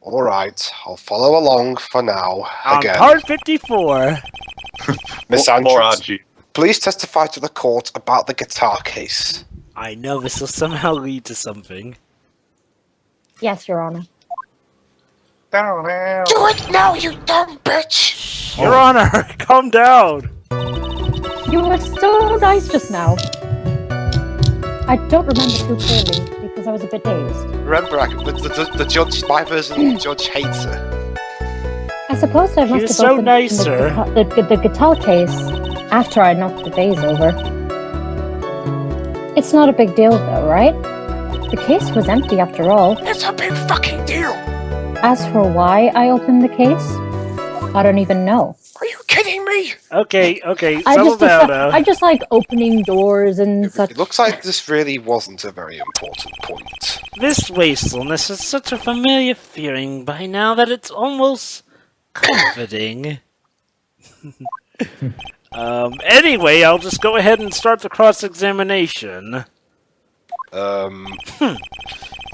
Alright, I'll follow along for now. On Again. part 54. Miss More Andrews, Archie. please testify to the court about the guitar case. I know this will somehow lead to something. Yes, Your Honor. Do it now, you dumb bitch! Your Honor, calm down. You were so nice just now. I don't remember too clearly because I was a bit dazed. Remember, the judge, my version of the judge hates her. I suppose I He must was have so opened nice, the, sir. the guitar case after I knocked the vase over. It's not a big deal though, right? The case was empty after all. It's a big fucking deal! As for why I opened the case, I don't even know. Are you kidding me? Okay, I settle down now. just like opening doors and such. It looks like this really wasn't a very important point. This wastefulness is such a familiar feeling by now that it's almost comforting. Anyway, I'll just go ahead and start the cross-examination.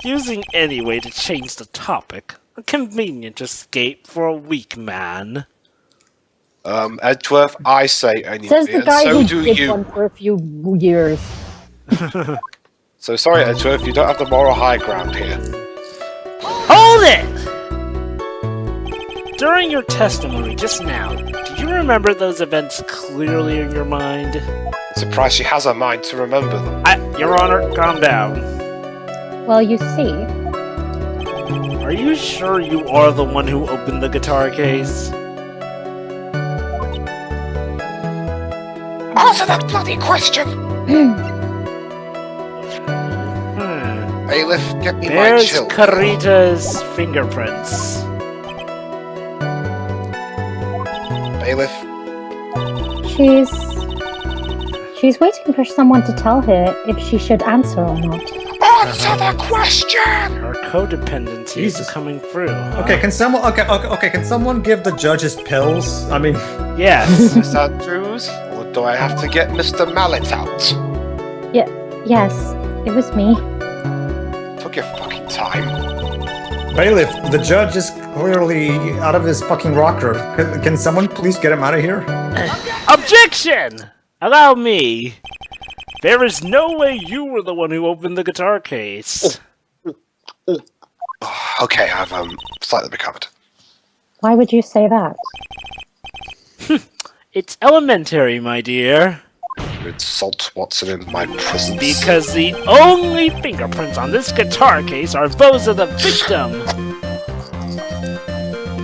Using anyway to change the topic. A convenient escape for a weak man. Edgeworth, I say anyway, Says the and guy so who do did you. one for a few years. So sorry, Edgeworth, you don't have the moral high ground here. Hold it! During your testimony just now, do you remember those events clearly in your mind? Surprised she has a mind to remember them. Your Honor, calm down. Well, you see, Are you sure you are the one who opened the guitar case? Answer that bloody question! Bailiff, get me my There's chill. Carita's fingerprints. Bailiff, she's waiting for someone to tell her if she should answer or not. answer the question! Her codependency is Jesus. coming through. Huh? Okay, can someone can someone give the judges pills? I mean, Yes. Miss Andrews, or do I have to get Mr. Mallet out? Yes, it was me. Took your fucking time. bailiff, the judge is clearly out of his fucking rocker. Can someone please get him out of here? Objection! Allow me. There is no way you were the one who opened the guitar case. Okay, I've slightly recovered. Why would you say that? It's elementary, my dear. You insult Watson in my presence. Because the only fingerprints on this guitar case are those of the victim.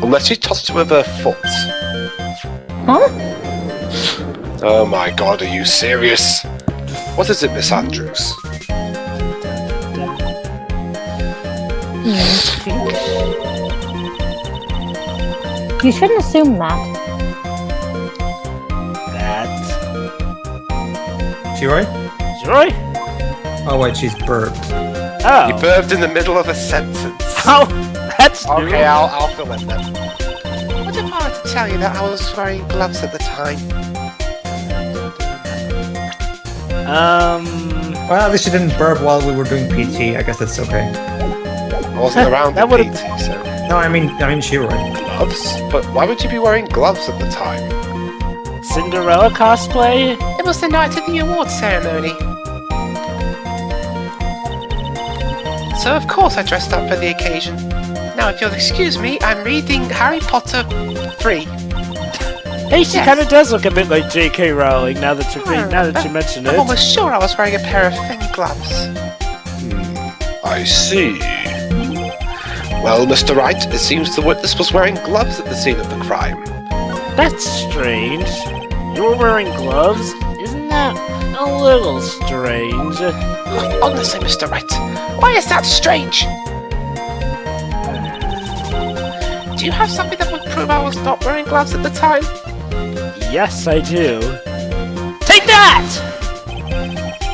Unless she tossed it with her foot. Huh? Oh my god, are you serious? What is it, Miss Andrews? You shouldn't assume that. That. She right? Joy? Oh wait, she's burped. Oh. You burped in the middle of a sentence. Oh, that's new. Okay, I'll fill in then. What if I were to tell you that I was wearing gloves at the time? Well, at least she didn't burp while we were doing PT. I guess that's okay. I wasn't around That at would've- PT, so... No, I mean she right. Gloves? But why would you be wearing gloves at the time? Cinderella cosplay? It was the night of the awards ceremony. So of course I dressed up for the occasion. Now if you'll excuse me, I'm reading Harry Potter 3. Hey, she Yes. kind of does look a bit like J.K. Rowling now that you mention I'm it. almost sure I was wearing a pair of thin gloves. I see. Well, Mr. Wright, it seems the witness was wearing gloves at the scene of the crime. That's strange. You were wearing gloves? Isn't that a little strange? Honestly, Mr. Wright, why is that strange? Do you have something that would prove I was not wearing gloves at the time? Yes, I do. Take that!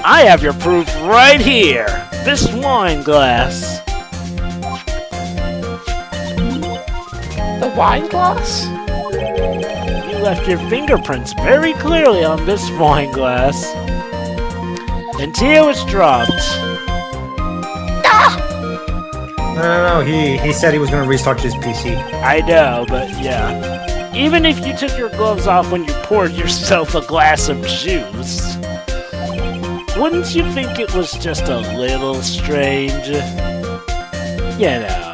I have your proof right here. This wine glass. The wine glass? You left your fingerprints very clearly on this wine glass. Until it's dropped. Ah! No. He said he was going to restart his PC. I know, but yeah. Even if you took your gloves off when you poured yourself a glass of juice, wouldn't you think it was just a little strange? You know.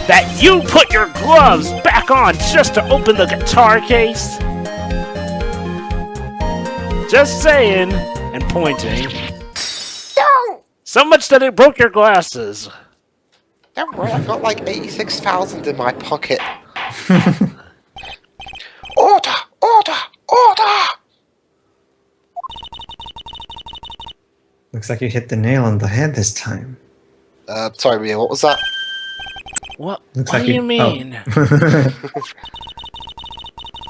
That you put your gloves back on just to open the guitar case? Just saying, and pointing. No! So much that it broke your glasses. Don't worry, I've got like 86,000 in my pocket. Order! Order! Order! Looks like you hit the nail on the head this time. Sorry, Mia, what was that? What Looks do like you mean? Oh.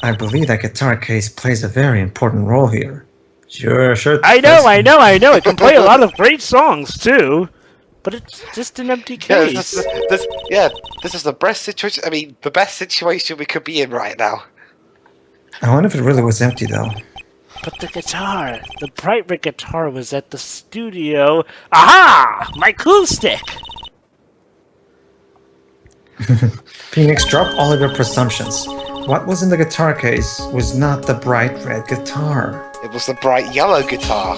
I believe that guitar case plays a very important role here. Sure. I know. It can play a lot of great songs too, but it's just an empty case. This is the best situation. I mean, the best situation we could be in right now. I wonder if it really was empty, though. But the guitar, the bright red guitar, was at the studio. Aha! My clue stick. Phoenix, drop all of your presumptions. What was in the guitar case was not the bright red guitar. It was the bright yellow guitar.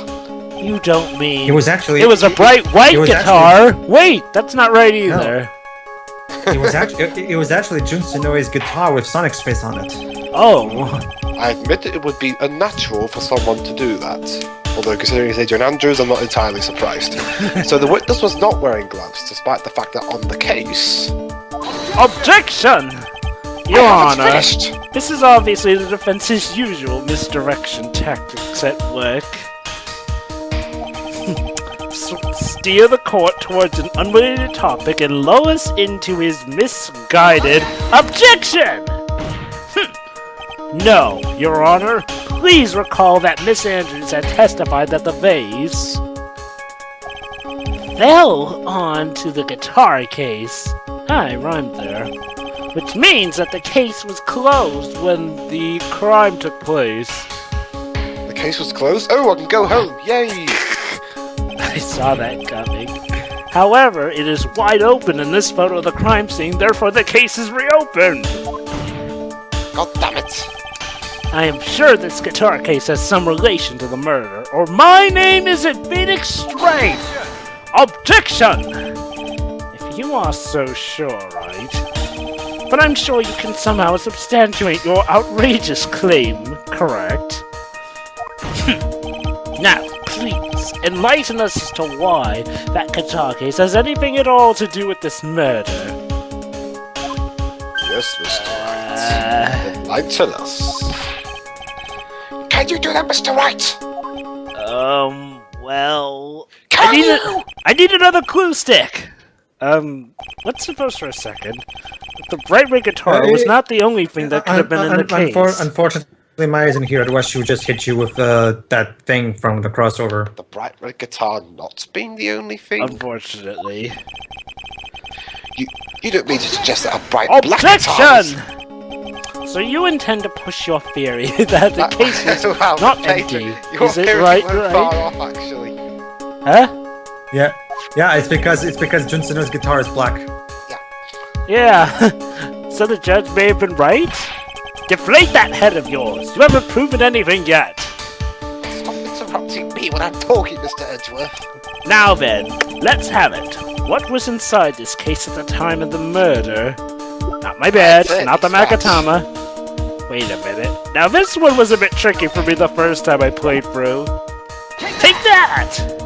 You don't mean It was actually. it was a bright white it was guitar? Wait, that's not right either. It was actually Jun Sonoe's guitar with Sonic Space on it. Oh, I admit that it would be unnatural for someone to do that. Although, considering it's Adrian Andrews, I'm not entirely surprised. So the witness was not wearing gloves, despite the fact that on the case... objection! Your I haven't Honor, finished. this is obviously the defense's usual misdirection tactics at work. Steer the court towards an unrelated topic and lull us into his misguided objection! No, Your Honor, please recall that Miss Andrews had testified that the vase fell onto the guitar case. I rhymed there. Which means that the case was closed when the crime took place. The case was closed? Oh, I can go home! Yay! I saw that coming. However, it is wide open in this photo of the crime scene, therefore the case is reopened! God damn it! I am sure this guitar case has some relation to the murder, or my name isn't Phoenix Straight! Objection! If you are so sure, Wright. But I'm sure you can somehow substantiate your outrageous claim, correct? Now, please, enlighten us as to why that guitar case has anything at all to do with this murder. Yes, Mr. Wright. Enlighten us. Can you do that, Mr. Wright? Well... Can I need another clue stick! Let's suppose for a second that the bright red guitar was not the only thing that could have been in the case. Unfortunately, Maya isn't here, otherwise she would just hit you with that thing from the crossover. The bright red guitar not being the only thing? Unfortunately. You don't mean to suggest that a bright black guitar was... Objection! So you intend to push your theory that the case is Wow, not Adrian, empty. your Is it theory right? went far off, actually. Huh? Yeah, it's because Jun Sonoe's guitar is black. Yeah. So the judge may have been right? Deflate that head of yours. You haven't proven anything yet. Stop interrupting me when I'm talking, Mr. Edgeworth. Now then, let's have it. What was inside this case at the time of the murder? Not my bed, not the Makatama. Wait a minute. Now this one was a bit tricky for me the first time I played through. Take that!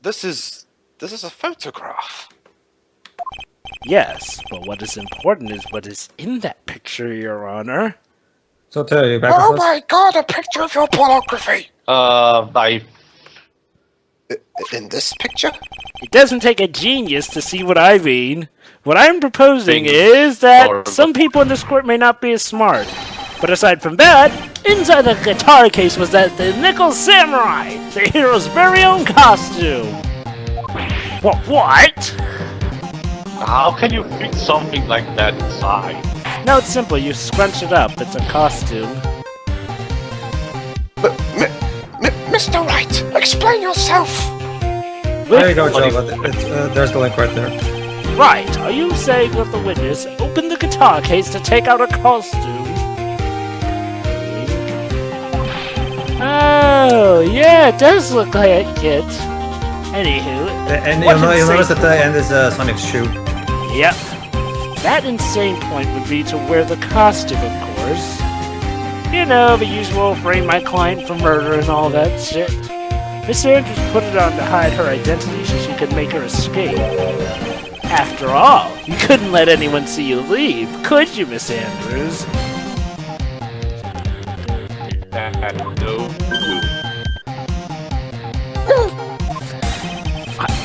This is a photograph. Yes, but what is important is what is in that picture, Your Honor. So I'll tell you back Oh with my god, a picture of your pornography! In this picture? It doesn't take a genius to see what I mean. What I'm proposing is that some people in this court may not be as smart. But aside from that, inside the guitar case was the Nickel Samurai, the hero's very own costume. What? How can you fit something like that inside? No, it's simple. You scrunch it up. It's a costume. But, Mr. Wright, explain yourself! There you go, Jovah. There's the link right there. Right, are you saying that the witness opened the guitar case to take out a costume? Oh, yeah, it does look like it. Anywho, And what you'll notice insane- at the end is Sonic's shoe. Yep. That insane point would be to wear the costume, of course. You know, the usual frame my client for murder and all that shit. Miss Andrews put it on to hide her identity so she could make her escape. After all, you couldn't let anyone see you leave, could you, Miss Andrews?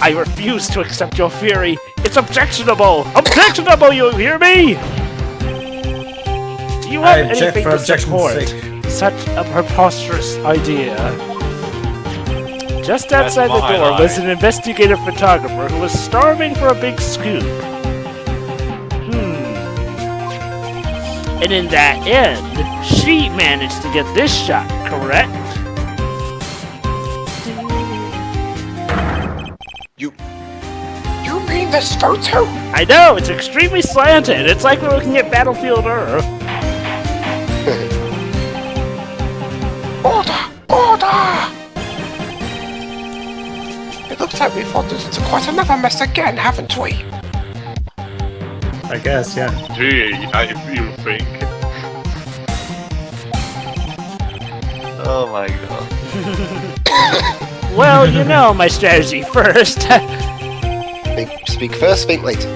I refuse to accept your theory. It's objectionable! Objectionable, you hear me? Do you have I object anything for to objection's support sake. such a preposterous idea? Just That's outside the my door was lie. an investigative photographer who was starving for a big scoop. And in that end, she managed to get this shot, correct? You mean this photo? I know, it's extremely slanted. It's like we're looking at Battlefield Earth. Order! It looks like we've fallen into quite another mess again, haven't we? I guess, yeah. Gee, you think? Oh my god. Well, you know my strategy first. Speak first, think later.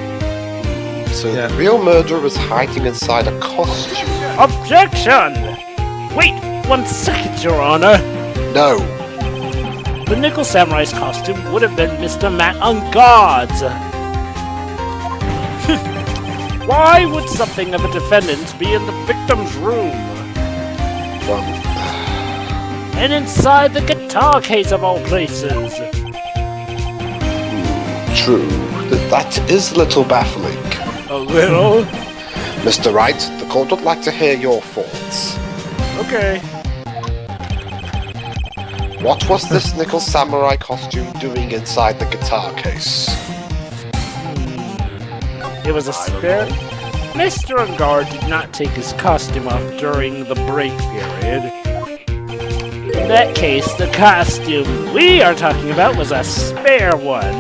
So Yeah. the real murderer was hiding inside a costume. Objection! Wait 1 second, Your Honor. No. The Nickel Samurai's costume would have been Mr. Matt on guards. Why would something of a defendant's be in the victim's room? And inside the guitar case of all places. True. That is a little baffling. A little? Mr. Wright, the court would like to hear your thoughts. Okay. What was this Nickel Samurai costume doing inside the guitar case? It was a spare. Mr. Ungard did not take his costume off during the break period. In that case, the costume we are talking about was a spare one.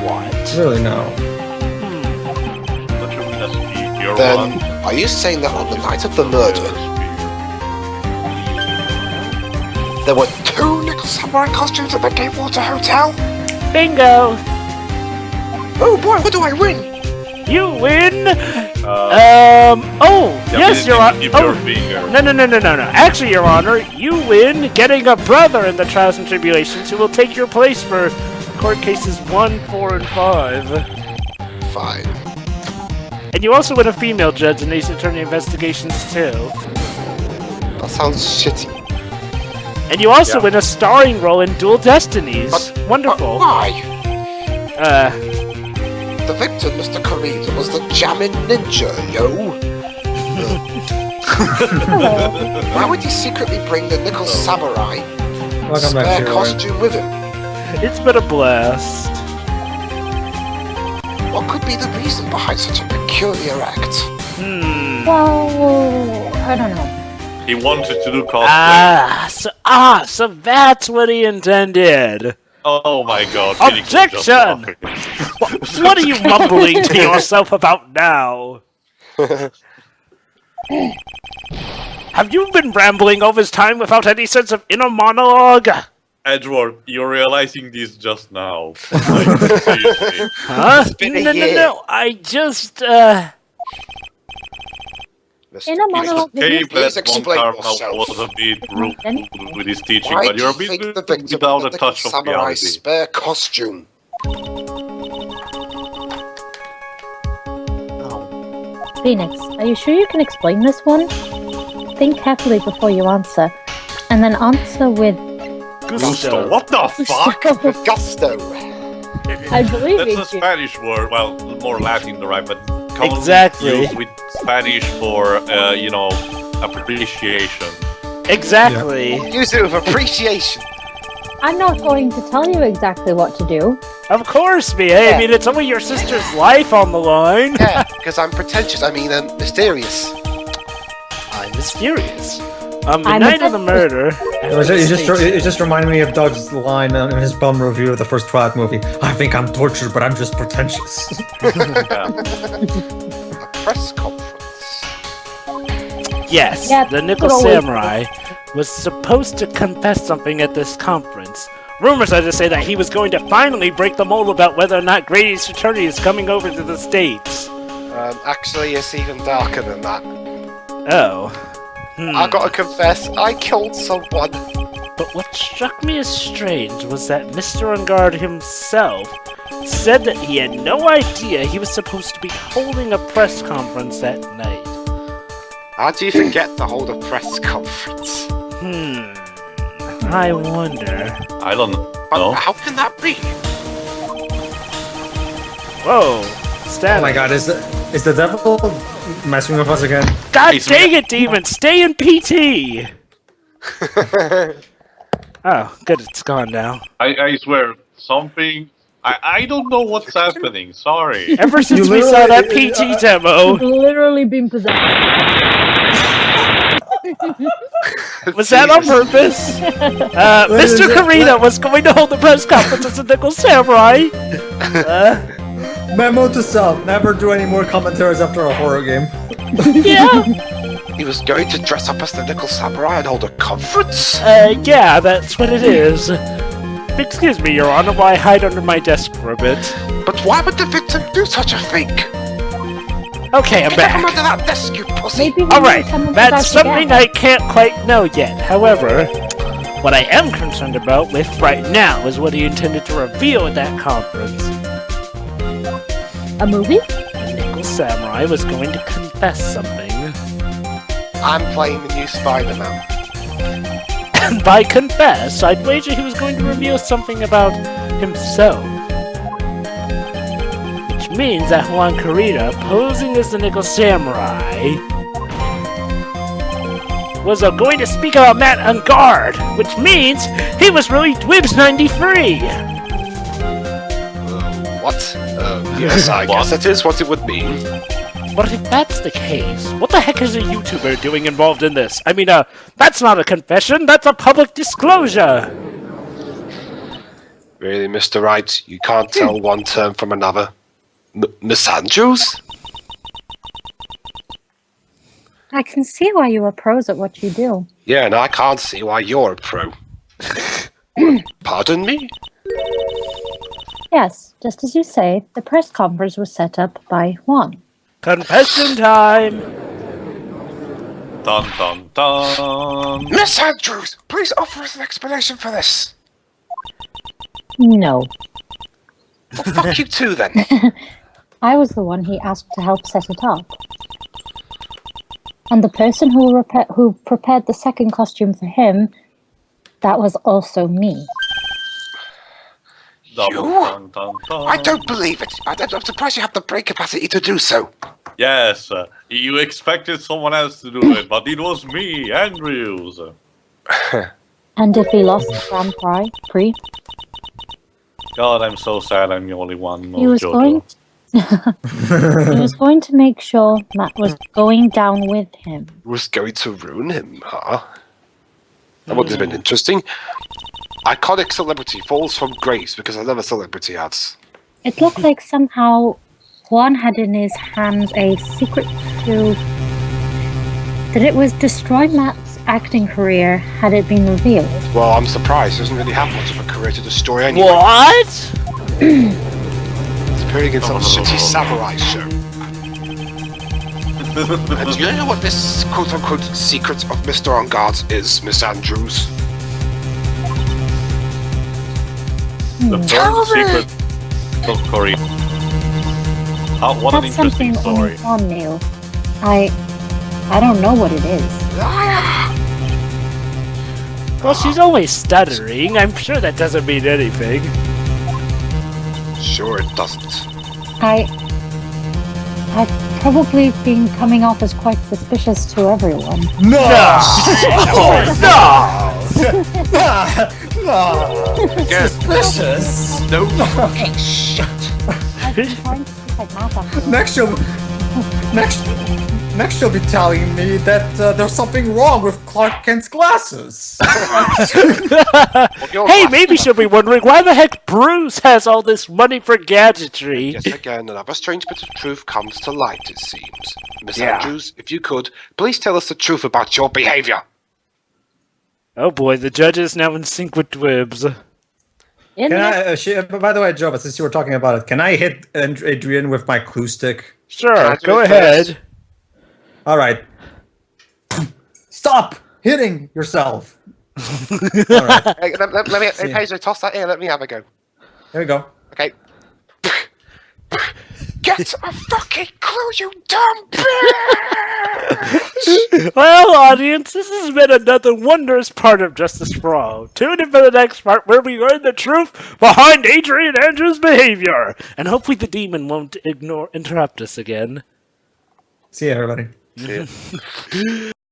What? Really, no. Don't you mean a spear Then, one? are you saying that on the night of the murder, there were 2 Nickel Samurai costumes at the Gatewater Hotel? Bingo! Oh boy, what do I win? You win! Yeah, yes, Your Honor. Keep Oh, your finger. no. Actually, Your Honor, you win getting a brother in the trials and tribulations who will take your place for court cases 1, 4, and 5. Fine. And you also win a female judge in Ace Attorney Investigations too. That sounds shitty. And you also Yeah. win a starring role in Dual Destinies. But Wonderful. why? Uh, The victim, Mr. Karita, was the jamming ninja, yo. Hello. Why would he secretly bring the Nickel Samurai Welcome back, spare Jiro. costume with him? it's been a blast. What could be the reason behind such a peculiar act? Well, I don't know. He wanted to do cosplay. So that's what he intended. Oh my god. Objection! What are you mumbling to yourself about now? Have you been rambling all this time without any sense of inner monologue? Edward, you're realizing this just now. Like, seriously. Huh? been a year. No. I just, In a monologue, Okay, Please that explain one yourself. was a bit rude with his teaching, Why but do you're you a bit think the victim without of a the Nickel touch of Samurai reality. spare costume? Phoenix, are you sure you can explain this one? Think carefully before you answer, and then answer with Gusto, what the fuck? Gusto. I believe That's a you. Spanish word, well, more Latin, right? But commonly Exactly. used with Spanish for, appreciation. exactly. Use it with appreciation. I'm not going to tell you exactly what to do. Of course, Mia. Yeah. I mean, it's only your sister's life on the line. Yeah, because I'm pretentious. I mean, mysterious. I'm mysterious. On the I'm night of the mysterious. murder... It just reminded me of Doug's line in his bum review of the first Twilight movie. I think I'm tortured, but I'm just pretentious. Yeah. A press conference. Yes, Yeah, the Nickel good old way. Samurai was supposed to confess something at this conference. Rumors are to say that he was going to finally break the mold about whether or not Grady's fraternity is coming over to the States. Actually, it's even darker than that. Oh. I gotta confess, I killed someone. But what struck me as strange was that Mr. Ungard himself said that he had no idea he was supposed to be holding a press conference that night. How do you forget to hold a press conference? I wonder. I don't But know. how can that be? Whoa, Stan. Oh my god, is the devil messing with us again? God He's- dang it, demon! Stay in PT! Oh, good, it's gone now. I swear, something... I don't know what's happening, sorry. Ever since we saw that PT demo, Literally been possessed. was that on purpose? Mr. Karina was going to hold the press conference as a Nickel Samurai. Memo to self: never do any more commentaries after a horror game. Yeah, He was going to dress up as the Nickel Samurai and hold a conference? yeah, that's what it is. Excuse me, Your Honor, while I hide under my desk for a bit. But why would the victim do such a thing? Okay, I'm Get from back. under that desk, you pussy! Maybe we Alright, need someone that's to back something together. I can't quite know yet. However, what I am concerned about with right now is what he intended to reveal at that conference. A movie? The Nickel Samurai was going to confess something. I'm playing the new Spider-Man. And by confess, I'd wager he was going to reveal something about himself. Which means that Juan Carita, posing as the Nickel Samurai, was going to speak about Matt Ungard, which means he was really Dwibs 93! What? Yes, I guess that is what it would mean. But if that's the case, what the heck is a YouTuber doing involved in this? I mean, that's not a confession, that's a public disclosure! Really, Mr. Wright, you can't tell one term from another. Miss Andrews? I can see why you are pros at what you do. Yeah, and I can't see why you're a pro. Pardon me? Yes, just as you say, the press conference was set up by Juan. Confession time! Dun dun dun. Miss Andrews, please offer us an explanation for this. No. Well, fuck you too, then. I was the one he asked to help set it up. And the person who prepared the second costume for him, that was also me. Double You? dun dun dun. I don't believe it. I'm surprised you have the brain capacity to do so. Yes, you expected someone else to do it, but it was me, Andrews. And if he lost the Grand Prix, God, I'm so sad I'm the only one. he was going to make sure Matt was going down with him. Was going to ruin him, huh? That would have been interesting. Iconic celebrity falls from grace because another celebrity has. It looked like somehow Juan had in his hands a secret to... that it was destroy Matt's acting career had it been revealed. Well, I'm surprised. He doesn't really have much of a career to destroy anyway. What? He's appearing in some shitty samurai show. And do you know what this quote-unquote secret of Mr. Ungard is, Miss Andrews? The third secret of Korea. What an That's interesting something story. only Juan knew. I don't know what it is. Well, she's always stuttering. I'm sure that doesn't mean anything. Sure it doesn't. I've probably been coming off as quite suspicious to everyone. No! No! Again, Suspicious. no fucking shit. I've been trying to speak like math after Next she'll be telling me that there's something wrong with Clark Kent's glasses. Hey, maybe she'll be wondering why the heck Bruce has all this money for gadgetry. Yes, again, another strange bit of truth comes to light, it seems. Miss Yeah. Andrews, if you could, please tell us the truth about your behavior. Oh boy, the judge is now in sync with Dwibs. Can I? By the way, Jovah, since you were talking about it, can I hit Adrian with my clue stick? Sure, I do go it ahead. first? All right. Stop hitting yourself. All right. Hey, let me, See. hey, Pedro, toss that here. Let me have a go. Here we go. Okay. Get a fucking clue, you dumb bitch! Well, audience, this has been another wondrous part of Justice for All. Tune in for the next part where we learn the truth behind Adrian Andrews' behavior. And hopefully the demon won't interrupt us again. See you, everybody. See ya.